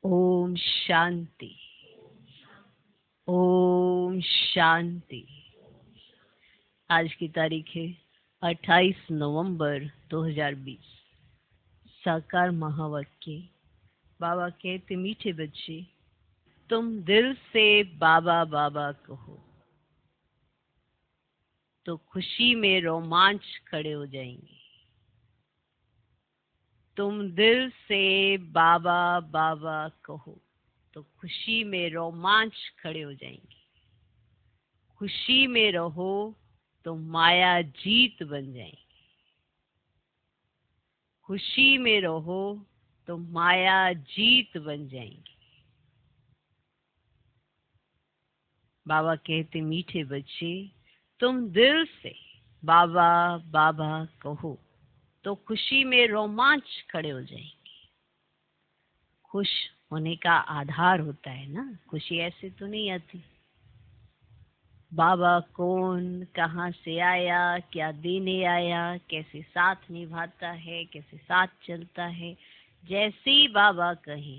ओम शांति। ओम शांति। आज की तारीख है 28 नवंबर 2020। साकार महावाक्य। बाबा कहते, मीठे बच्चे, तुम दिल से बाबा बाबा कहो तो खुशी में रोमांच खड़े हो जाएंगे। तुम दिल से बाबा बाबा कहो तो खुशी में रोमांच खड़े हो जाएंगे। खुशी में रहो तो माया जीत बन जाएगी। खुशी में रहो तो माया जीत बन जाएंगी। बाबा कहते, मीठे बच्चे, तुम दिल से बाबा बाबा कहो तो खुशी में रोमांच खड़े हो जाएंगे। खुश होने का आधार होता है ना, खुशी ऐसे तो नहीं आती। बाबा कौन, कहाँ से आया, क्या देने आया, कैसे साथ निभाता है, कैसे साथ चलता है, जैसे ही बाबा कहे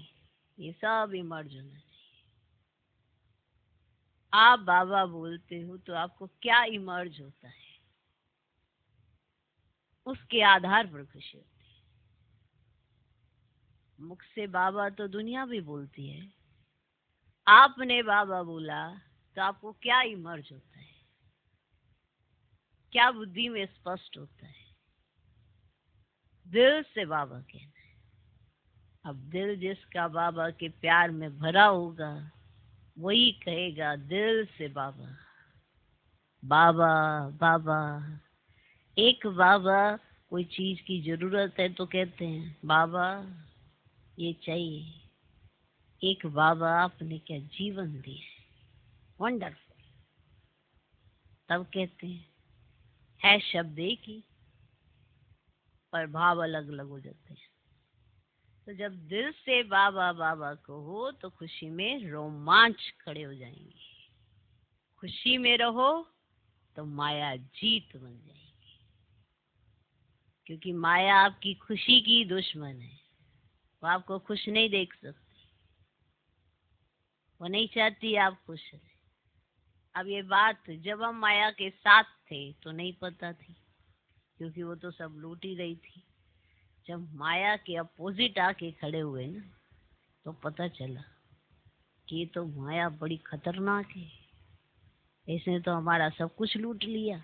ये सब इमर्ज होना चाहिए। आप बाबा बोलते हो तो आपको क्या इमर्ज होता है, उसके आधार पर खुशी होती है। मुख से बाबा तो दुनिया भी बोलती है, आपने बाबा बोला तो आपको क्या इमर्ज होता है, क्या बुद्धि में स्पष्ट होता है? दिल से बाबा कहना है। अब दिल जिसका बाबा के प्यार में भरा होगा वही कहेगा दिल से बाबा बाबा बाबा। एक बाबा कोई चीज की जरूरत है तो कहते हैं बाबा ये चाहिए। एक बाबा आपने क्या जीवन दिया, वंडरफुल। तब कहते हैं है शब्द एक ही पर भाव अलग अलग हो जाते हैं। तो जब दिल से बाबा बाबा कहो तो खुशी में रोमांच खड़े हो जाएंगे। खुशी में रहो तो माया जीत बन जाएगी, क्योंकि माया आपकी खुशी की दुश्मन है। वो आपको खुश नहीं देख सकती, वो नहीं चाहती आप खुश रहे। अब ये बात जब हम माया के साथ थे तो नहीं पता थी, क्योंकि वो तो सब लूट ही रही थी। जब माया के अपोजिट आके खड़े हुए ना तो पता चला कि ये तो माया बड़ी खतरनाक है, इसने तो हमारा सब कुछ लूट लिया।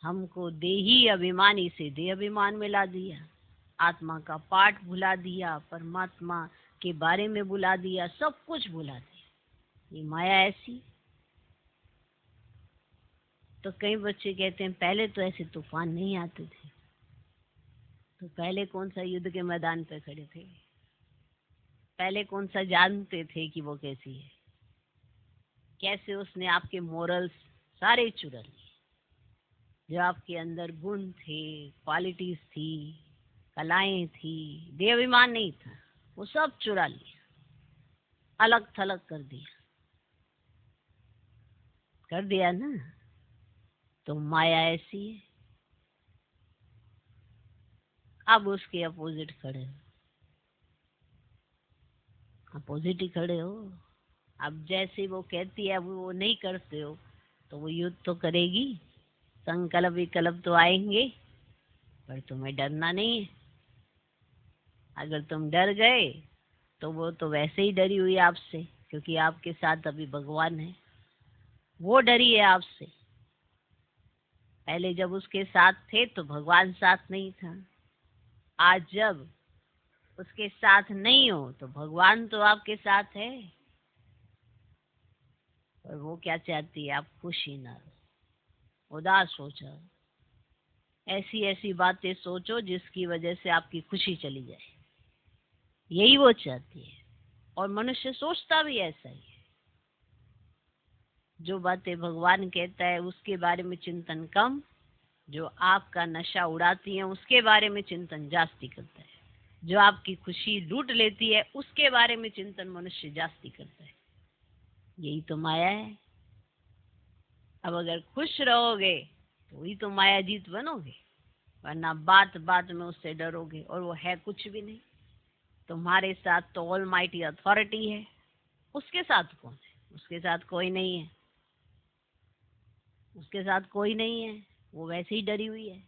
हमको देही अभिमानी से देह अभिमान में ला दिया, आत्मा का पाठ भुला दिया, परमात्मा के बारे में भुला दिया, सब कुछ भुला दिया। ये माया ऐसी। तो कई बच्चे कहते हैं पहले तो ऐसे तूफान नहीं आते थे। तो पहले कौन सा युद्ध के मैदान पे खड़े थे? पहले कौन सा जानते थे कि वो कैसी है? कैसे उसने आपके मोरल्स सारे चुरा लिए। जो आपके अंदर गुण थे, क्वालिटीज थी, कलाएं थी, देहाभिमान नहीं था, वो सब चुरा लिया, अलग थलग कर दिया ना। तो माया ऐसी है। अब उसके अपोजिट खड़े हो, अपोजिट ही खड़े हो। अब जैसे वो कहती है वो नहीं करते हो तो वो युद्ध तो करेगी, संकल्प विकल्प तो आएंगे, पर तुम्हें डरना नहीं है। अगर तुम डर गए तो वो तो वैसे ही डरी हुई आपसे, क्योंकि आपके साथ अभी भगवान है। वो डरी है आपसे। पहले जब उसके साथ थे तो भगवान साथ नहीं था। आज जब उसके साथ नहीं हो तो भगवान तो आपके साथ है। और वो क्या चाहती है, आप खुशी ना रहो, उदास हो जाओ, ऐसी ऐसी बातें सोचो जिसकी वजह से आपकी खुशी चली जाए। यही वो चाहती है। और मनुष्य सोचता भी ऐसा ही है। जो बातें भगवान कहता है उसके बारे में चिंतन कम, जो आपका नशा उड़ाती है उसके बारे में चिंतन जास्ती करता है, जो आपकी खुशी लूट लेती है उसके बारे में चिंतन मनुष्य जास्ती करता है। यही तो माया है। अब अगर खुश रहोगे तो ही तो माया जीत बनोगे, वरना बात बात में उससे डरोगे और वो है कुछ भी नहीं। तुम्हारे साथ तो ऑलमाइटी अथॉरिटी है, उसके साथ कौन है? उसके साथ कोई नहीं है, उसके साथ कोई नहीं है, वो वैसे ही डरी हुई है।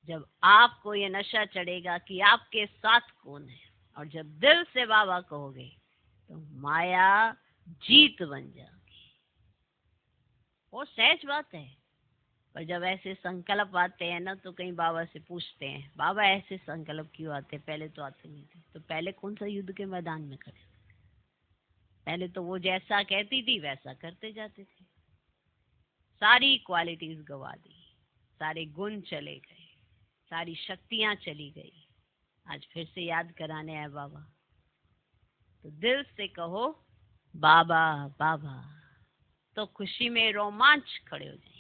जब आपको ये नशा चढ़ेगा कि आपके साथ कौन है, और जब दिल से बाबा कहोगे, तो माया जीत बन जाएगी। वो सहज बात है। पर जब ऐसे संकल्प आते हैं ना, तो कहीं बाबा से पूछते हैं, बाबा ऐसे संकल्प क्यों आते? पहले तो आते नहीं थे। तो पहले कौन सा युद्ध के मैदान में खड़े? पहले तो वो जैसा कहती थी वैसा करते जाते थे। सारी क्वालिटीज गवा दी, सारे गुण चले गए, सारी शक्तियां चली गई। आज फिर से याद कराने आए बाबा, तो दिल से कहो बाबा बाबा, तो खुशी में रोमांच खड़े हो जाएंगे।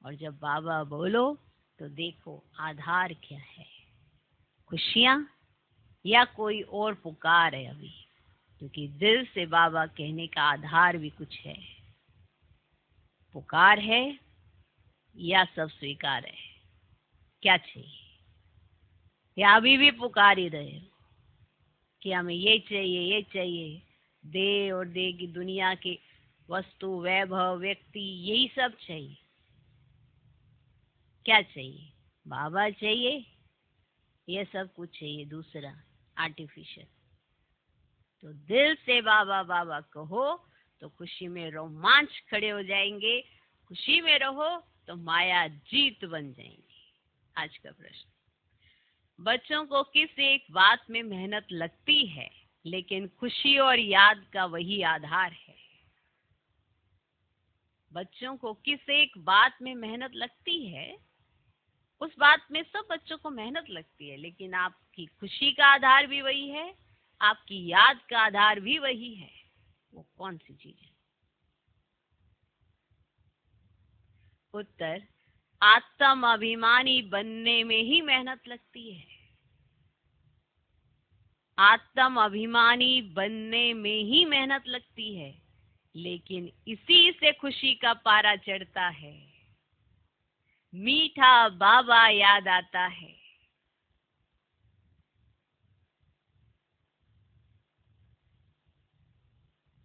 और जब बाबा बोलो तो देखो आधार क्या है, खुशियां या कोई और पुकार है अभी? क्योंकि दिल से बाबा कहने का आधार भी कुछ है। पुकार है या सब स्वीकार है? क्या चाहिए? या अभी भी पुकार ही रहे हो कि हमें ये चाहिए, ये चाहिए, दे और दे की दुनिया की वस्तु, वैभव, व्यक्ति, यही सब चाहिए? क्या चाहिए? बाबा चाहिए? ये सब कुछ चाहिए दूसरा, आर्टिफिशियल? तो दिल से बाबा बाबा कहो तो खुशी में रोमांच खड़े हो जाएंगे। खुशी में रहो तो माया जीत बन जाएंगी। आज का प्रश्न, बच्चों को किस एक बात में मेहनत लगती है, लेकिन खुशी और याद का वही आधार है? बच्चों को किस एक बात में मेहनत लगती है? उस बात में सब बच्चों को मेहनत लगती है, लेकिन आपकी खुशी का आधार भी वही है, आपकी याद का आधार भी वही है। वो कौन सी चीज है? उत्तर, आत्म अभिमानी बनने में ही मेहनत लगती है। आत्म अभिमानी बनने में ही मेहनत लगती है, लेकिन इसी से खुशी का पारा चढ़ता है। मीठा बाबा याद आता है।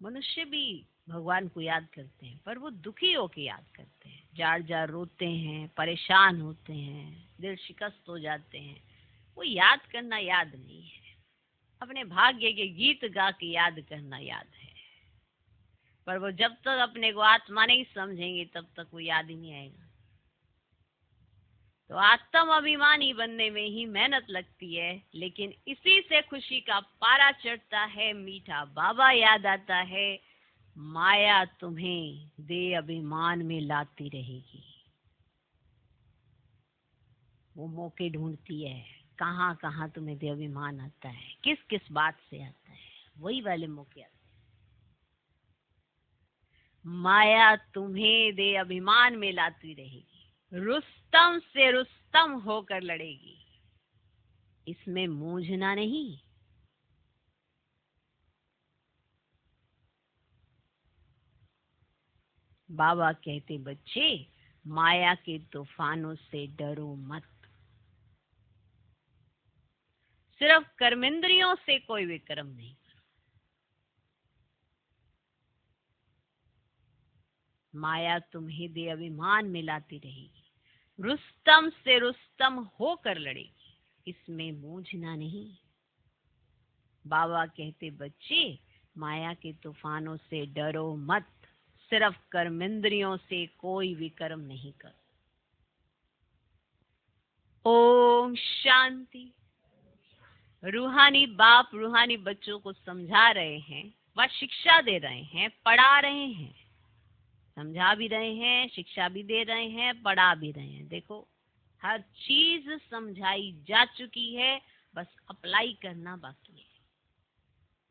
मनुष्य भी भगवान को याद करते हैं, पर वो दुखी होकर याद करते हैं, जार जार रोते हैं, परेशान होते हैं, दिल शिकस्त हो जाते हैं। वो याद करना याद नहीं है, अपने भाग्य के गीत गा के याद करना याद है। पर वो जब तक अपने को आत्मा नहीं समझेंगे तब तक वो याद ही नहीं आएगा। तो आत्म अभिमानी बनने में ही मेहनत लगती है, लेकिन इसी से खुशी का पारा चढ़ता है। मीठा बाबा याद आता है। माया तुम्हें दे अभिमान में लाती रहेगी। वो मौके ढूंढती है, कहाँ कहाँ तुम्हें दे अभिमान आता है, किस किस बात से आता है, वही वाले मौके आते हैं। माया तुम्हें दे अभिमान में लाती रहेगी, रुस्तम से रुस्तम होकर लड़ेगी। इसमें मूंझना नहीं। बाबा कहते, बच्चे माया के तूफानों से डरो मत। सिर्फ कर्मेंद्रियों से कोई विक्रम नहीं। माया तुम्हें दे अभिमान में लाती रहेगी, रुस्तम से रुस्तम होकर लड़ेगी। इसमें मूंझना नहीं। बाबा कहते, बच्चे माया के तूफानों से डरो मत, सिर्फ कर्मेंद्रियों से कोई विक्रम नहीं कर। ओम शांति। रूहानी बाप रूहानी बच्चों को समझा रहे हैं, वह शिक्षा दे रहे हैं, पढ़ा रहे हैं, समझा भी रहे हैं, शिक्षा भी दे रहे हैं, पढ़ा भी रहे हैं। देखो हर चीज समझाई जा चुकी है, बस अप्लाई करना बाकी है।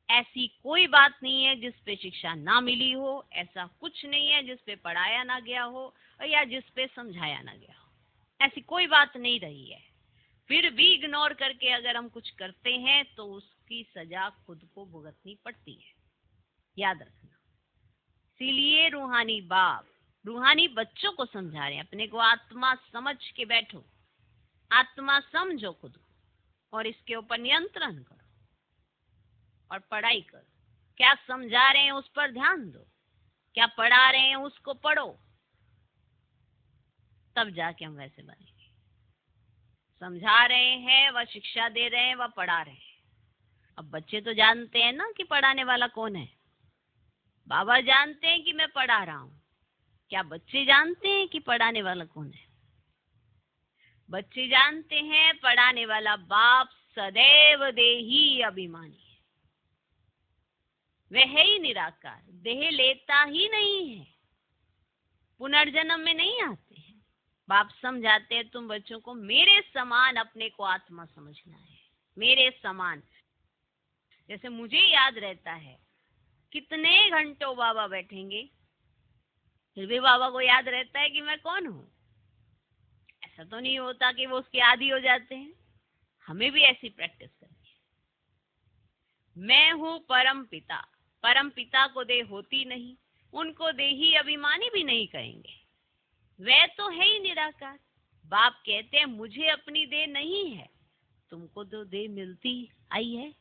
ऐसी कोई बात नहीं है जिस पे शिक्षा ना मिली हो, ऐसा कुछ नहीं है जिस पे पढ़ाया ना गया हो या जिस पे समझाया ना गया हो। ऐसी कोई बात नहीं रही है। फिर भी इग्नोर करके अगर हम कुछ करते हैं तो उसकी सजा खुद को भुगतनी पड़ती है, याद रखना। इसीलिए रूहानी बाप रूहानी बच्चों को समझा रहे हैं, अपने को आत्मा समझ के बैठो, आत्मा समझो खुद को। और इसके ऊपर नियंत्रण करो और पढ़ाई करो। क्या समझा रहे हैं उस पर ध्यान दो, क्या पढ़ा रहे हैं उसको पढ़ो, तब जाके हम वैसे बनेंगे। समझा रहे हैं व शिक्षा दे रहे हैं व पढ़ा रहे हैं। अब बच्चे तो जानते हैं ना कि पढ़ाने वाला कौन है। बाबा जानते हैं कि मैं पढ़ा रहा हूँ। क्या बच्चे जानते हैं कि पढ़ाने वाला कौन है? बच्चे जानते हैं पढ़ाने वाला बाप सदैव देही अभिमानी है। वह है ही निराकार, देह लेता ही नहीं है, पुनर्जन्म में नहीं आते हैं। बाप समझाते हैं तुम बच्चों को मेरे समान अपने को आत्मा समझना है, मेरे समान। जैसे मुझे याद रहता है कितने घंटों बाबा बैठेंगे, फिर भी बाबा को याद रहता है कि मैं कौन हूँ। ऐसा तो नहीं होता कि वो उसके आदी हो जाते हैं। हमें भी ऐसी प्रैक्टिस करनी है। मैं हूँ परम पिता। परम पिता को देह होती नहीं, उनको देही अभिमानी भी नहीं कहेंगे, वह तो है ही निराकार। बाप कहते हैं मुझे अपनी देह नहीं है, तुमको तो देह मिलती आई है।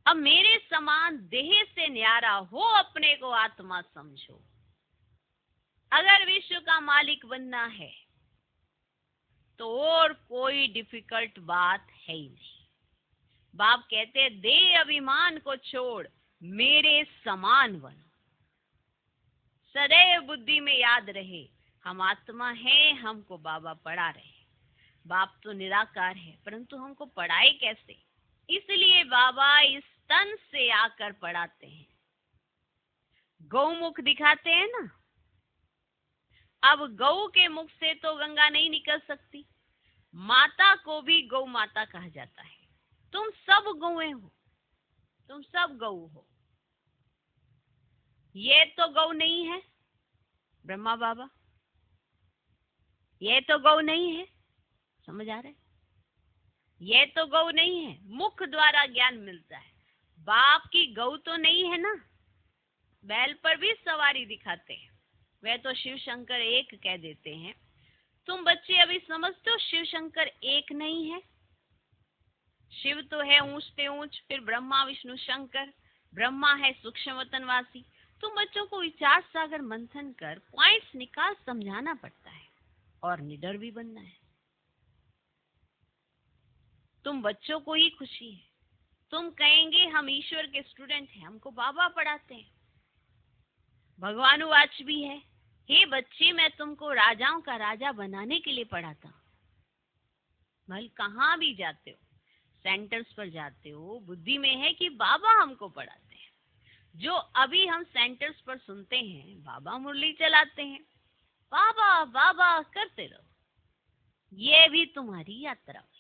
अब मेरे समान देह से न्यारा हो, अपने को आत्मा समझो। अगर विश्व का मालिक बनना है तो और कोई डिफिकल्ट बात है ही नहीं। बाप कहते हैं देह अभिमान को छोड़ मेरे समान बनो। सदैव बुद्धि में याद रहे हम आत्मा हैं, हमको बाबा पढ़ा रहे। बाप तो निराकार है, परंतु हमको पढ़ाए कैसे? इसलिए बाबा इस तन से आकर पढ़ाते हैं। गौमुख दिखाते हैं ना। अब गौ के मुख से तो गंगा नहीं निकल सकती, माता को भी गौ माता कहा जाता है। तुम सब गौएं हो, तुम सब गौ हो। ये तो गौ नहीं है ब्रह्मा बाबा, ये तो गौ नहीं है। समझ आ रहा है? ये तो गौ नहीं है। मुख द्वारा ज्ञान मिलता है। बाप की गौ तो नहीं है ना। बैल पर भी सवारी दिखाते हैं, वह तो शिव शंकर एक कह देते हैं। तुम बच्चे अभी समझते हो शिव शंकर एक नहीं है। शिव तो है ऊंच से ऊंच, फिर ब्रह्मा विष्णु शंकर। ब्रह्मा है सूक्ष्म वतनवासी। तुम बच्चों को विचार सागर मंथन कर पॉइंट्स निकाल समझाना पड़ता है और निडर भी बनना है। तुम बच्चों को ही खुशी है, तुम कहेंगे हम ईश्वर के स्टूडेंट हैं, हमको बाबा पढ़ाते हैं। भगवानुवाच भी है, हे बच्चे मैं तुमको राजाओं का राजा बनाने के लिए पढ़ाता हूँ। भले कहाँ भी जाते हो, सेंटर्स पर जाते हो, बुद्धि में है कि बाबा हमको पढ़ाते हैं। जो अभी हम सेंटर्स पर सुनते हैं, बाबा मुरली चलाते हैं, बाबा बाबा करते रहो। ये भी तुम्हारी यात्रा हुई।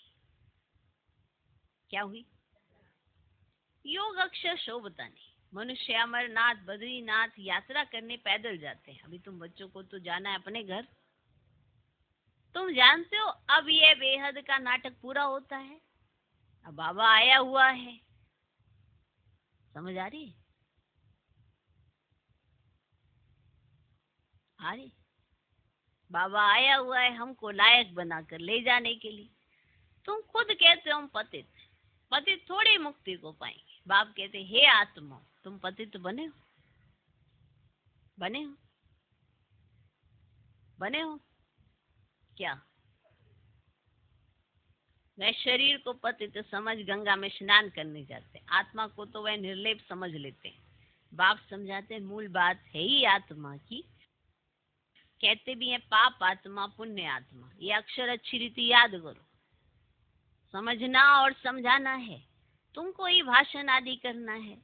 क्या हुई? योग अक्षर शोभता नहीं। मनुष्य अमरनाथ बद्रीनाथ यात्रा करने पैदल जाते हैं। अभी तुम बच्चों को तो जाना है अपने घर। तुम जानते हो अब ये बेहद का नाटक पूरा होता है, अब बाबा आया हुआ है। समझ आ रही है? आ रही? बाबा आया हुआ है हमको लायक बनाकर ले जाने के लिए। तुम खुद कहते हो हम पतित, पतित थोड़ी मुक्ति को पाएंगे। बाप कहते हे आत्मा तुम पतित बने हो, बने हो, बने हो क्या? वह शरीर को पतित समझ गंगा में स्नान करने जाते, आत्मा को तो वह निर्लेप समझ लेते हैं। बाप समझाते हैं मूल बात है ही आत्मा की। कहते भी हैं पाप आत्मा पुण्य आत्मा। ये अक्षर अच्छी रीति याद करो। समझना और समझाना है, तुमको ही भाषण आदि करना है।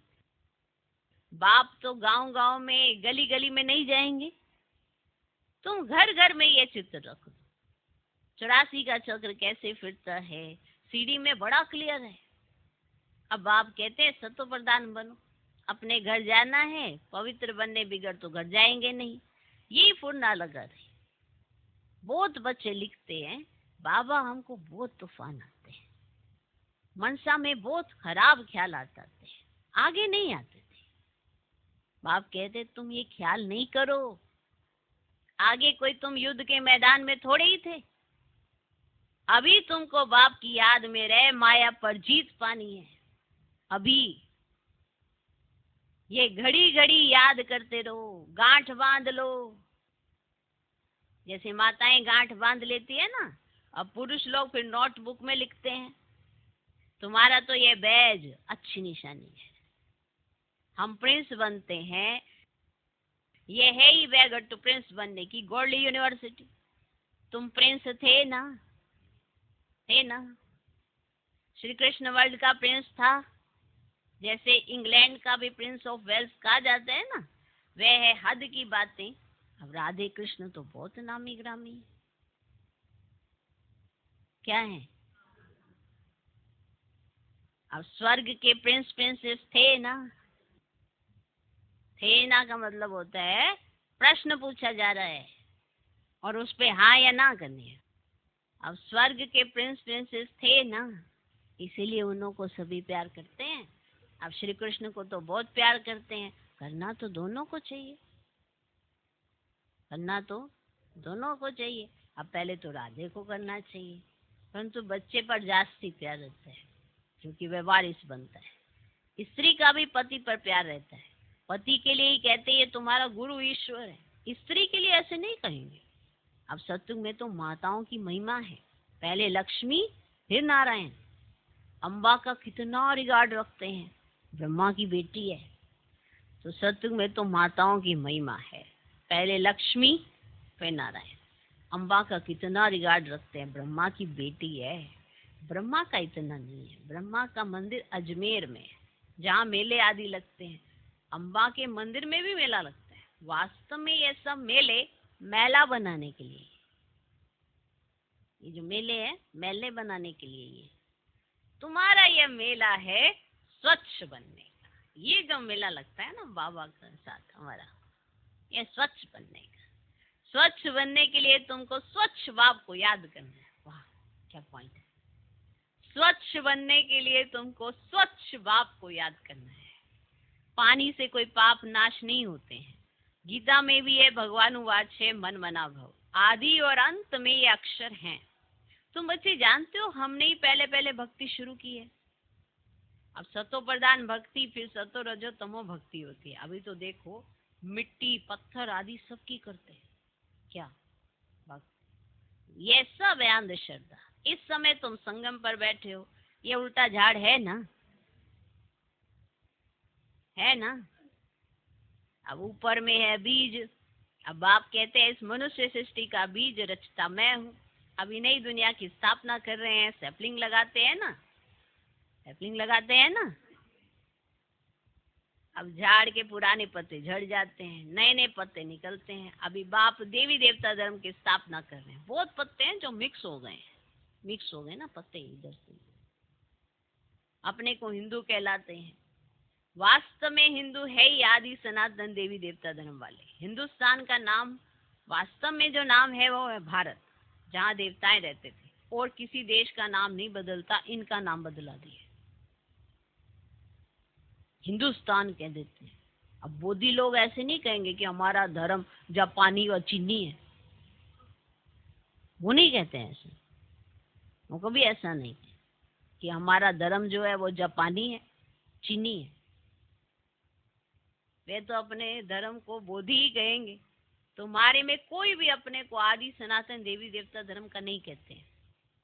बाप तो गांव गांव में गली गली में नहीं जाएंगे। तुम घर घर में ये चित्र रखो। 84 का चक्र कैसे फिरता है, सीढ़ी में बड़ा क्लियर है। अब आप कहते हैं सतो प्रधान बनो, अपने घर जाना है, पवित्र बनने बिगड़ तो घर जाएंगे नहीं। यही फुरना लगा रही। बहुत बच्चे लिखते हैं बाबा हमको बहुत तूफान आते हैं, मनसा में बहुत खराब ख्याल आते थे, आगे नहीं आते थे। बाप कहते तुम ये ख्याल नहीं करो, आगे कोई तुम युद्ध के मैदान में थोड़े ही थे। अभी तुमको बाप की याद में रहे माया पर जीत पानी है। अभी ये घड़ी घड़ी याद करते रहो, गांठ बांध लो। जैसे माताएं गांठ बांध लेती है ना, अब पुरुष लोग फिर नोटबुक में लिखते हैं, तुम्हारा तो ये बैज अच्छी निशानी है, हम प्रिंस बनते हैं। ये है ही बैग टू प्रिंस बनने की, गोल्ड यूनिवर्सिटी। तुम प्रिंस थे ना, थे ना। श्री कृष्ण वर्ल्ड का प्रिंस था, जैसे इंग्लैंड का भी प्रिंस ऑफ वेल्स कहा जाता है ना, वह है हद की बातें। अब राधे कृष्ण तो बहुत नामी ग्रामी क्या है। अब स्वर्ग के प्रिंस प्रिंसेस थे ना, थे ना का मतलब होता है प्रश्न पूछा जा रहा है और उस पे हाँ या ना करनी है। अब स्वर्ग के प्रिंस प्रिंसेस थे ना, इसीलिए उन्हों को सभी प्यार करते हैं। अब श्री कृष्ण को तो बहुत प्यार करते हैं। करना तो दोनों को चाहिए, करना तो दोनों को चाहिए। अब पहले तो राधे को करना चाहिए, परंतु बच्चे पर जास्ती प्यार रहता है क्योंकि वह वारिस बनता है। स्त्री का भी पति पर प्यार रहता है, पति के लिए ही कहते हैं तुम्हारा गुरु ईश्वर है, स्त्री के लिए ऐसे नहीं कहेंगे। अब सत्युग में तो माताओं की महिमा है, पहले लक्ष्मी फिर नारायण। अम्बा का कितना रिगार्ड रखते हैं, ब्रह्मा की बेटी है, तो सत्युग में तो माताओं की महिमा है, पहले लक्ष्मी फिर नारायण। अम्बा का कितना रिगार्ड रखते हैं, ब्रह्मा की बेटी है। ब्रह्मा का इतना नहीं है, ब्रह्मा का मंदिर अजमेर में है जहाँ मेले आदि लगते हैं। अम्बा के मंदिर में भी मेला लगता है। वास्तव में ये सब मेले मेला बनाने के लिए, ये जो मेले है मेले बनाने के लिए, ये तुम्हारा ये मेला है स्वच्छ बनने का। ये जो मेला लगता है ना बाबा के साथ हमारा, ये स्वच्छ बनने का। स्वच्छ बनने के लिए तुमको स्वच्छ बाप को याद करना है। वाह क्या पॉइंट है। स्वच्छ बनने के लिए तुमको स्वच्छ बाप को याद करना है। पानी से कोई पाप नाश नहीं होते हैं। गीता में भी ये भगवान उवाच है मन मना भव, आदि और अंत में ये अक्षर हैं। तुम बच्चे जानते हो हमने ही पहले पहले भक्ति शुरू की है। अब सतो प्रधान भक्ति, फिर सतो रजो तमो भक्ति होती है। अभी तो देखो मिट्टी पत्थर आदि सबकी करते हैं क्या भक्ति, ये सब है अंधश्रद्धा। इस समय तुम संगम पर बैठे हो, ये उल्टा झाड़ है ना, है ना। अब ऊपर में है बीज। अब बाप कहते हैं इस मनुष्य सृष्टि का बीज रचता मैं हूँ। अभी नई दुनिया की स्थापना कर रहे हैं, सैपलिंग लगाते हैं ना, सैपलिंग लगाते हैं ना। अब झाड़ के पुराने पत्ते झड़ जाते हैं, नए नए पत्ते निकलते हैं। अभी बाप देवी देवता धर्म की स्थापना कर रहे हैं। बहुत पत्ते हैं जो मिक्स हो गए हैं, मिक्स हो गए ना पत्ते इधर से। अपने को हिंदू कहलाते हैं, वास्तव में हिंदू है ही आदि सनातन देवी देवता धर्म वाले। हिंदुस्तान का नाम वास्तव में जो नाम है वो है भारत, जहाँ देवताएं रहते थे। और किसी देश का नाम नहीं बदलता, इनका नाम बदला दिया, हिंदुस्तान कह देते हैं। अब बोधी लोग ऐसे नहीं कहेंगे कि हमारा धर्म जापानी और चीनी है, वो नहीं कहते हैं ऐसे। वो कभी ऐसा नहीं है कि हमारा धर्म जो है वो जापानी है चीनी है। वे तो अपने धर्म को बोधी ही कहेंगे। तुम्हारे में कोई भी अपने को आदि सनातन देवी देवता धर्म का नहीं कहते हैं।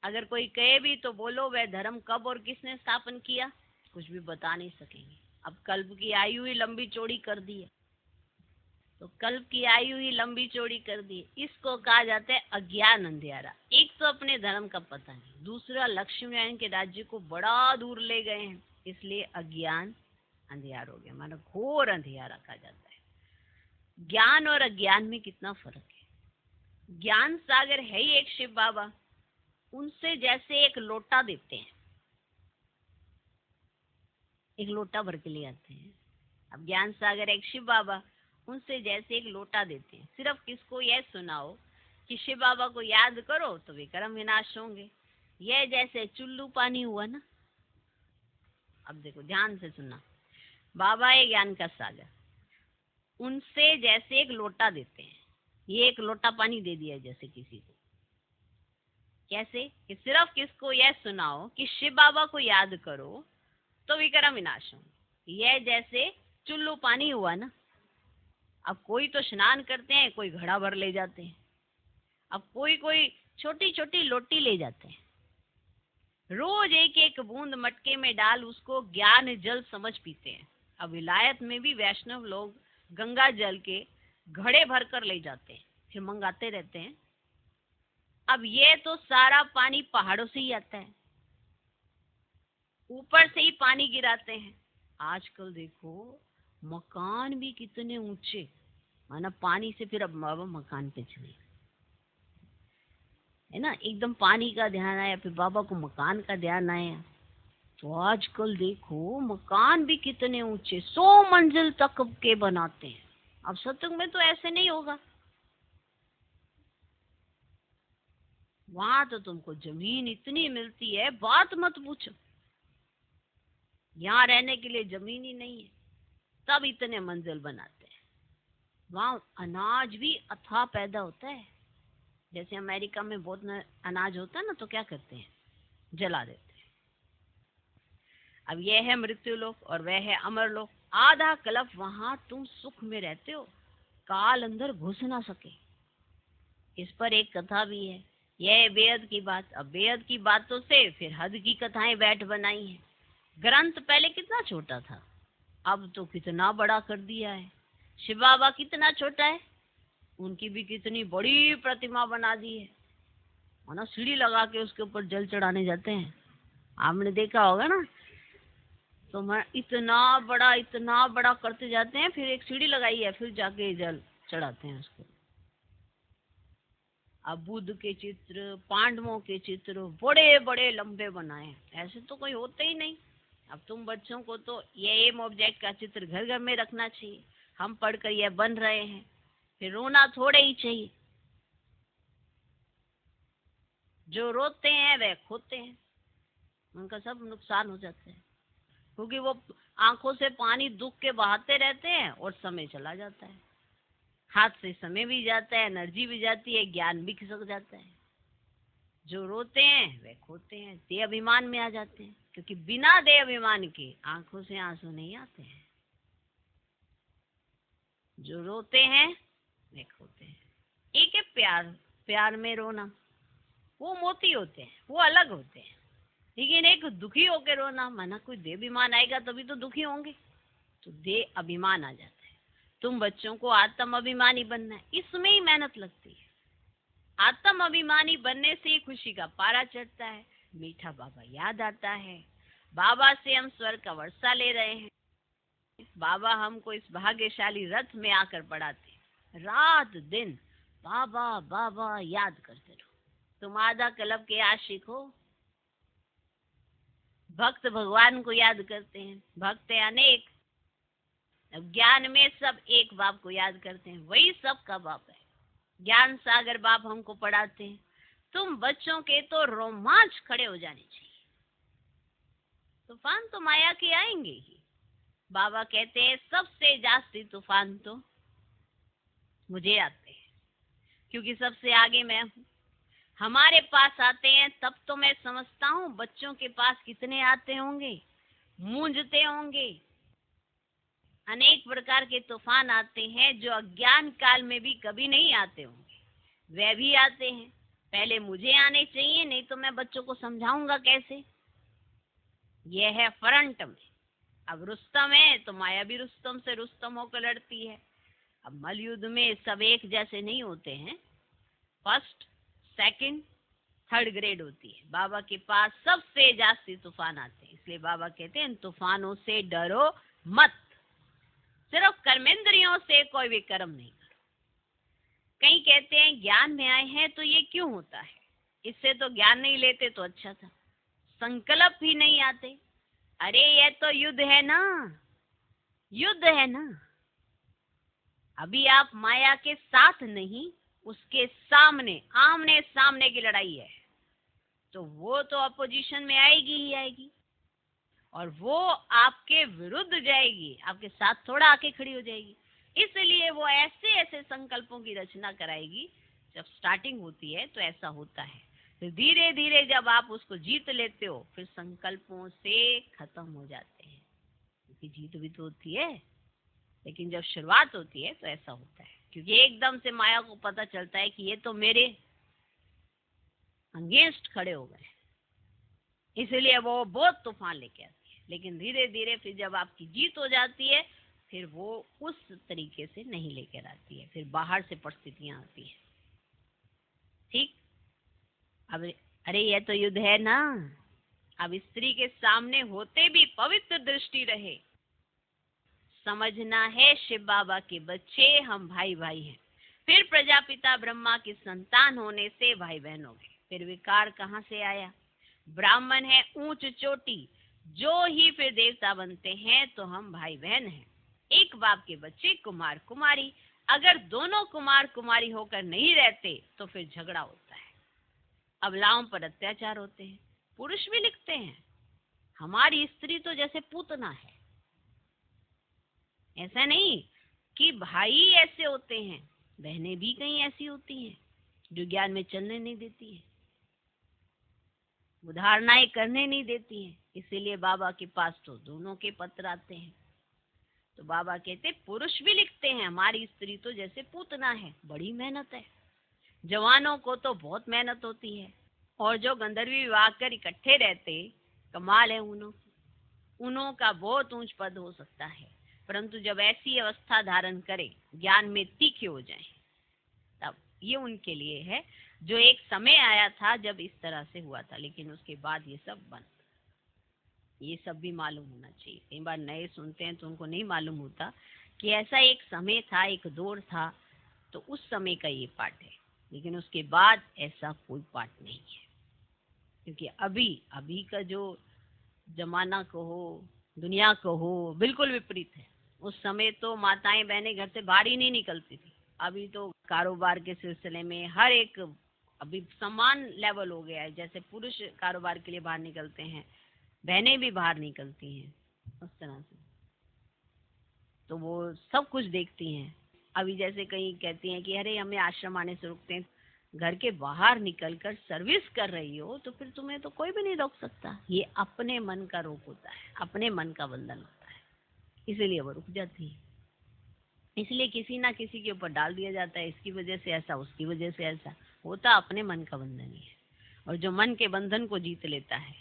अगर कोई कहे भी तो बोलो वह धर्म कब और किसने स्थापन किया, कुछ भी बता नहीं सकेंगे। अब कल्प की आयु ही लंबी चौड़ी कर दी है, तो कल्प की आयु ही लंबी चौड़ी कर दी। इसको कहा जाता है अज्ञान अंधियारा। एक तो अपने धर्म का पता नहीं, दूसरा लक्ष्मी नारायण के राज्य को बड़ा दूर ले गए हैं, इसलिए अज्ञान अंधियार हो गया, मानो घोर अंधियारा कहा जाता है। ज्ञान और अज्ञान में कितना फर्क है। ज्ञान सागर है ही एक शिव बाबा, उनसे जैसे एक लोटा देते हैं, एक लोटा भर के ले आते हैं। अब ज्ञान सागर एक शिव बाबा, उनसे जैसे एक लोटा देते हैं। सिर्फ किसको यह सुनाओ कि शिव बाबा को याद करो तो विक्रम विनाश होंगे, यह जैसे चुल्लू पानी हुआ ना। अब देखो ध्यान से सुनना, बाबा है ज्ञान का सागर, उनसे जैसे एक लोटा देते हैं। ये एक लोटा पानी दे दिया जैसे किसी को, कैसे? कि सिर्फ किसको यह सुनाओ कि शिव बाबा को याद करो तो विक्रम विनाश होंगे। यह जैसे चुल्लू पानी हुआ ना, अब कोई तो स्नान करते हैं, कोई घड़ा भर ले जाते हैं, अब कोई कोई छोटी छोटी लोटी ले जाते हैं, रोज एक एक बूंद मटके में डाल उसको ज्ञान जल समझ पीते हैं। अब विलायत में भी वैष्णव लोग गंगा जल के घड़े भर कर ले जाते हैं, फिर मंगाते रहते हैं। अब ये तो सारा पानी पहाड़ों से ही आता है, ऊपर से ही पानी गिराते हैं। आजकल देखो मकान भी कितने ऊंचे, माना पानी से फिर अब मकान पे चले, है ना, एकदम पानी का ध्यान आया, फिर बाबा को मकान का ध्यान आया। तो आजकल देखो मकान भी कितने ऊंचे, 100 मंजिल तक के बनाते हैं। अब सत्संग में तो ऐसे नहीं होगा, वहां तो तुमको जमीन इतनी मिलती है बात मत पूछो, यहाँ रहने के लिए जमीन ही नहीं है, तब इतने मंजिल बनाते हैं। वहां अनाज भी अथाह पैदा होता है। जैसे अमेरिका में बहुत अनाज होता है ना, तो क्या करते हैं, जला देते हैं। अब यह है मृत्यु लोक और वह है अमर लोक। आधा कल्प वहां तुम सुख में रहते हो, काल अंदर घुस ना सके। इस पर एक कथा भी है, यह है बेहद की बात। अब बेहद की बातों से फिर हद की कथाएं बैठ बनाई हैं। ग्रंथ पहले कितना छोटा था, अब तो कितना बड़ा कर दिया है। शिव बाबा कितना छोटा है, उनकी भी कितनी बड़ी प्रतिमा बना दी है, ना, सीढ़ी लगा के उसके ऊपर जल चढ़ाने जाते हैं, आपने देखा होगा ना। तो मैं इतना बड़ा करते जाते हैं, फिर एक सीढ़ी लगाई है, फिर जाके जल चढ़ाते हैं उसको। अब बुद्ध के चित्र, पांडवों के चित्र बड़े बड़े लंबे बनाए, ऐसे तो कोई होते ही नहीं। अब तुम बच्चों को तो ये एम ऑब्जेक्ट का चित्र घर घर में रखना चाहिए। हम पढ़कर यह बन रहे हैं, फिर रोना थोड़े ही चाहिए। जो रोते हैं वह खोते हैं, उनका सब नुकसान हो जाता है, क्योंकि वो आंखों से पानी दुख के बहाते रहते हैं और समय चला जाता है, हाथ से समय भी जाता है, एनर्जी भी जाती है, ज्ञान भी खिसक जाता है। जो रोते हैं वे खोते हैं, देह अभिमान में आ जाते हैं, क्योंकि बिना देह अभिमान के आंखों से आंसू नहीं आते हैं। जो रोते हैं वे खोते हैं। एक है प्यार, प्यार में रोना, वो मोती होते हैं, वो अलग होते हैं। लेकिन एक दुखी होकर रोना, माना कोई देह अभिमान आएगा तभी तो दुखी होंगे, तो देह अभिमान आ जाता है। तुम बच्चों को आत्म अभिमानी बनना है, इसमें ही मेहनत लगती है। आत्म अभिमानी बनने से ही खुशी का पारा चढ़ता है, मीठा बाबा याद आता है। बाबा से हम स्वर्ग का वर्षा ले रहे हैं। बाबा हमको इस भाग्यशाली रथ में आकर पढ़ाते, रात दिन बाबा बाबा याद करते रहो। तुम आधा कल्प के आशिक हो, भक्त भगवान को याद करते हैं, भक्त है अनेक, अब ज्ञान में सब एक बाप को याद करते हैं, वही सबका बाप है। ज्ञान सागर बाप हमको पढ़ाते हैं। तुम बच्चों के तो रोमांच खड़े हो जाने चाहिए। तूफान तो माया के आएंगे ही, बाबा कहते हैं सबसे जास्ती तूफान तो मुझे आते हैं, क्योंकि सबसे आगे मैं हूँ। हमारे पास आते हैं तब तो मैं समझता हूँ बच्चों के पास कितने आते होंगे, मूंझते होंगे। अनेक प्रकार के तूफान आते हैं जो अज्ञान काल में भी कभी नहीं आते होंगे, वे भी आते हैं। पहले मुझे आने चाहिए, नहीं तो मैं बच्चों को समझाऊंगा कैसे। यह है फ्रंट में। अब रुस्तम है तो माया भी रुस्तम से रुस्तम होकर लड़ती है। अब मलयुद्ध में सब एक जैसे नहीं होते हैं, फर्स्ट सेकंड थर्ड ग्रेड होती है। बाबा के पास सबसे जास्ती तूफान आते हैं, इसलिए बाबा कहते हैं तूफानों से डरो मत, सिर्फ कर्मेंद्रियों से कोई भी कर्म नहीं करो। कई कहते हैं ज्ञान में आए हैं तो ये क्यों होता है, इससे तो ज्ञान नहीं लेते तो अच्छा था, संकल्प ही नहीं आते। अरे ये तो युद्ध है ना, युद्ध है ना। अभी आप माया के साथ नहीं, उसके सामने, आमने सामने की लड़ाई है, तो वो तो अपोजिशन में आएगी ही आएगी, और वो आपके विरुद्ध जाएगी, आपके साथ थोड़ा आके खड़ी हो जाएगी। इसलिए वो ऐसे ऐसे संकल्पों की रचना कराएगी। जब स्टार्टिंग होती है तो ऐसा होता है, फिर धीरे धीरे जब आप उसको जीत लेते हो, फिर संकल्पों से खत्म हो जाते हैं, क्योंकि जीत भी तो होती है। लेकिन जब शुरुआत होती है तो ऐसा होता है, क्योंकि एकदम से माया को पता चलता है कि ये तो मेरे अगेंस्ट खड़े हो गए, इसलिए वो बहुत तूफान लेके आती है। लेकिन धीरे धीरे फिर जब आपकी जीत हो जाती है, फिर वो उस तरीके से नहीं लेकर आती है, फिर बाहर से परिस्थितियां आती है। ठीक। अब अरे ये तो युद्ध है ना। अब स्त्री के सामने होते भी पवित्र दृष्टि रहे, समझना है शिव बाबा के बच्चे हम भाई भाई हैं। फिर प्रजापिता ब्रह्मा की संतान होने से भाई बहन हो गए। फिर विकार कहाँ से आया? ब्राह्मण है ऊंच चोटी, जो ही फिर देवता बनते हैं तो हम भाई बहन हैं। एक बाप के बच्चे कुमार कुमारी, अगर दोनों कुमार कुमारी होकर नहीं रहते तो फिर झगड़ा होता है, अबलाओं पर अत्याचार होते हैं। पुरुष भी लिखते हैं हमारी स्त्री तो जैसे पूतना है। ऐसा नहीं कि भाई ऐसे होते हैं, बहनें भी कहीं ऐसी होती हैं जो ज्ञान में चलने नहीं देती हैं, उदाहरणाएं करने नहीं देती हैं। इसीलिए बाबा के पास तो दोनों के पत्र आते हैं। तो बाबा कहते पुरुष भी लिखते हैं हमारी स्त्री तो जैसे पूतना है, बड़ी मेहनत है, जवानों को तो बहुत मेहनत होती है। और जो गंधर्वी विवाह कर इकट्ठे रहते, कमाल है उनों का बहुत ऊंच पद हो सकता है, परंतु जब ऐसी अवस्था धारण करे, ज्ञान में तीखे हो जाए, तब ये उनके लिए है। जो एक समय आया था जब इस तरह से हुआ था, लेकिन उसके बाद ये सब बंद। ये सब भी मालूम होना चाहिए। कई बार नए सुनते हैं तो उनको नहीं मालूम होता कि ऐसा एक समय था, एक दौर था, तो उस समय का ये पाठ है। लेकिन उसके बाद ऐसा कोई पाठ नहीं है, क्योंकि अभी का जो जमाना कहो, दुनिया कहो, बिल्कुल विपरीत है। उस समय तो माताएं बहनें घर से बाहर ही नहीं निकलती थी। अभी तो कारोबार के सिलसिले में हर एक अभी समान लेवल हो गया है। जैसे पुरुष कारोबार के लिए बाहर निकलते हैं, बहनें भी बाहर निकलती हैं, उस तरह से तो वो सब कुछ देखती हैं। अभी जैसे कहीं कहती हैं कि अरे हमें आश्रम आने से रोकते हैं, घर के बाहर निकलकर सर्विस कर रही हो तो फिर तुम्हें तो कोई भी नहीं रोक सकता। ये अपने मन का रोक होता है, अपने मन का बंधन होता है, इसीलिए वो रुक जाती है। इसलिए किसी ना किसी के ऊपर डाल दिया जाता है, इसकी वजह से ऐसा, उसकी वजह से ऐसा होता, अपने मन का बंधन ही है। और जो मन के बंधन को जीत लेता है,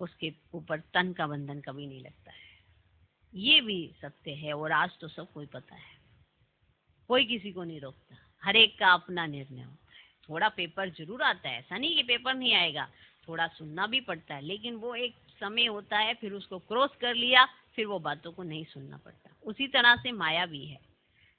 उसके ऊपर तन का बंधन कभी नहीं लगता है। ये भी सत्य है, और आज तो सब कोई पता है, कोई किसी को नहीं रोकता, हर एक का अपना निर्णय होता है। थोड़ा पेपर जरूर आता है, ऐसा नहीं कि पेपर नहीं आएगा, थोड़ा सुनना भी पड़ता है, लेकिन वो एक समय होता है, फिर उसको क्रॉस कर लिया, फिर वो बातों को नहीं सुनना पड़ता। उसी तरह से माया भी है।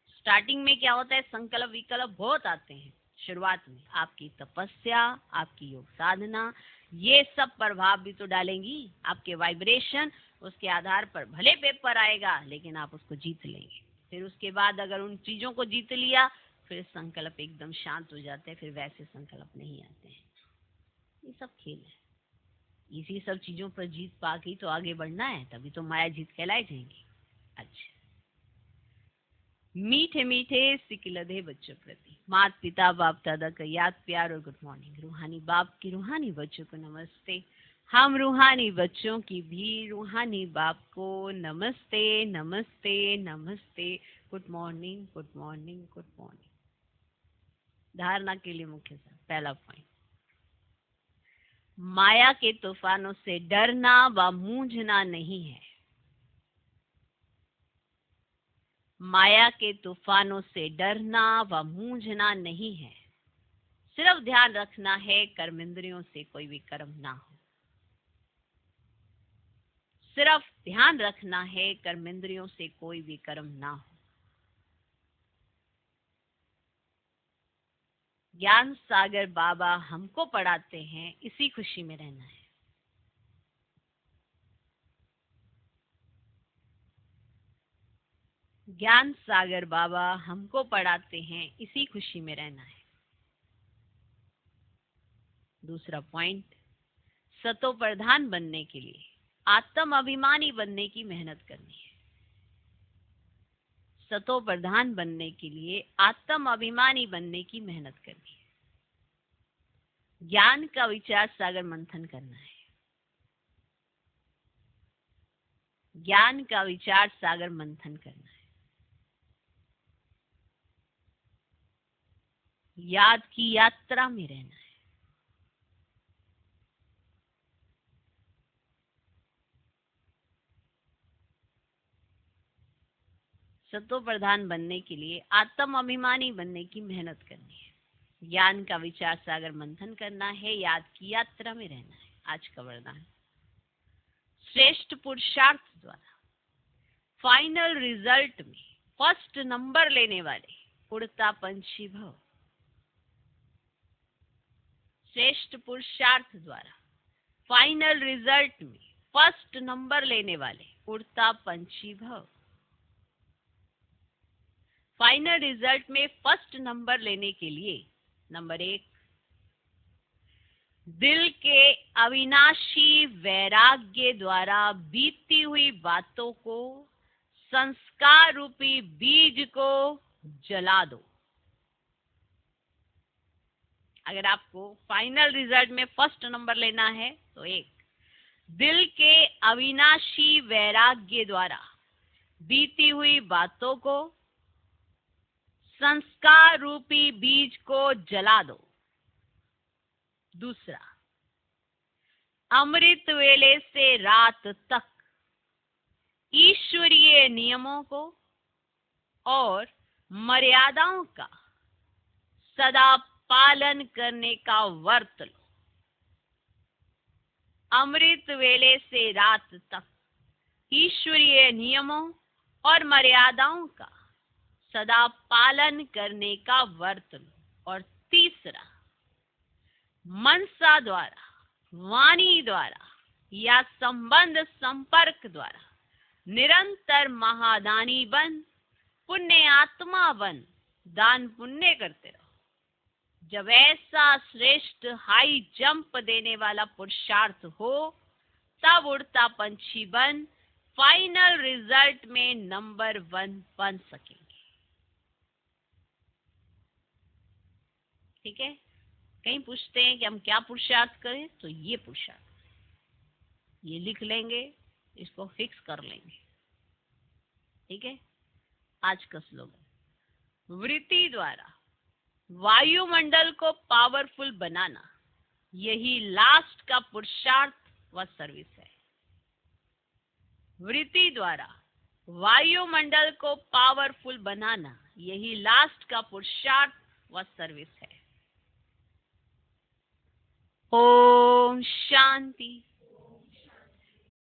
स्टार्टिंग में क्या होता है, संकल्प विकल्प बहुत आते हैं। शुरुआत में आपकी तपस्या, आपकी योग साधना, ये सब प्रभाव भी तो डालेंगी, आपके वाइब्रेशन, उसके आधार पर भले पेपर आएगा, लेकिन आप उसको जीत लेंगे। फिर उसके बाद अगर उन चीजों को जीत लिया, फिर संकल्प एकदम शांत हो जाते हैं, फिर वैसे संकल्प नहीं आते हैं। ये सब खेल है। इसी सब चीजों पर जीत पाके तो आगे बढ़ना है, तभी तो माया जीत कहलाई जाएंगी। अच्छा, मीठे मीठे सिकिलधे बच्चों प्रति माता पिता बाप दादा का याद प्यार और गुड मॉर्निंग। रूहानी बाप की रूहानी बच्चों को नमस्ते। हम रूहानी बच्चों की भी रूहानी बाप को नमस्ते नमस्ते नमस्ते। Good morning good morning good morning. धारणा के लिए मुख्य साथ पहला पॉइंट, माया के तूफानों से डरना व मूंझना नहीं है। माया के तूफानों से डरना व मूंझना नहीं है। सिर्फ ध्यान रखना है कर्मेंद्रियों से कोई भी कर्म ना हो। सिर्फ ध्यान रखना है कर्मेंद्रियों से कोई भी कर्म ना हो। ज्ञान सागर बाबा हमको पढ़ाते हैं इसी खुशी में रहना है। ज्ञान सागर बाबा हमको पढ़ाते हैं इसी खुशी में रहना है। दूसरा पॉइंट, सतो प्रधान बनने के लिए आत्म अभिमानी बनने की मेहनत करनी है। सतो प्रधान बनने के लिए आत्म अभिमानी बनने की मेहनत करनी है। ज्ञान का विचार सागर मंथन करना है। ज्ञान का विचार सागर मंथन करना है। याद की यात्रा में रहना है। सत्व प्रधान बनने के लिए आत्म अभिमानी बनने की मेहनत करनी है। ज्ञान का विचार सागर मंथन करना है। याद की यात्रा में रहना है। आज का वरदान, श्रेष्ठ पुरुषार्थ द्वारा फाइनल रिजल्ट में फर्स्ट नंबर लेने वाले उड़ता पंछी भव। श्रेष्ठ पुरुषार्थ द्वारा फाइनल रिजल्ट में फर्स्ट नंबर लेने वाले उड़ता पंछी भव। फाइनल रिजल्ट में फर्स्ट नंबर लेने के लिए नंबर 1, दिल के अविनाशी वैराग्य द्वारा बीती हुई बातों को, संस्कार रूपी बीज को जला दो। अगर आपको फाइनल रिजल्ट में फर्स्ट नंबर लेना है तो 1, दिल के अविनाशी वैराग्य द्वारा बीती हुई बातों को, संस्कार रूपी बीज को जला दो। दूसरा, अमृत वेले से रात तक ईश्वरीय नियमों को और मर्यादाओं का सदा पालन करने का व्रत लो। अमृत वेले से रात तक ईश्वरीय नियमों और मर्यादाओं का सदा पालन करने का व्रत लो। और तीसरा, मनसा द्वारा, वाणी द्वारा या संबंध संपर्क द्वारा निरंतर महादानी बन, पुण्य आत्मा बन, दान पुण्य करते रहो। जब ऐसा श्रेष्ठ हाई जंप देने वाला पुरुषार्थ हो, तब उड़ता पंछी बन फाइनल रिजल्ट में नंबर 1 बन सकेंगे। ठीक है। कहीं पूछते हैं कि हम क्या पुरुषार्थ करें, तो ये पुरुषार्थ, ये लिख लेंगे, इसको फिक्स कर लेंगे। ठीक है। आज का स्लोगन, वृत्ति द्वारा वायुमंडल को पावरफुल बनाना, यही लास्ट का पुरुषार्थ व सर्विस है। वृत्ति द्वारा वायुमंडल को पावरफुल बनाना, यही लास्ट का पुरुषार्थ व सर्विस है। ओम शांति।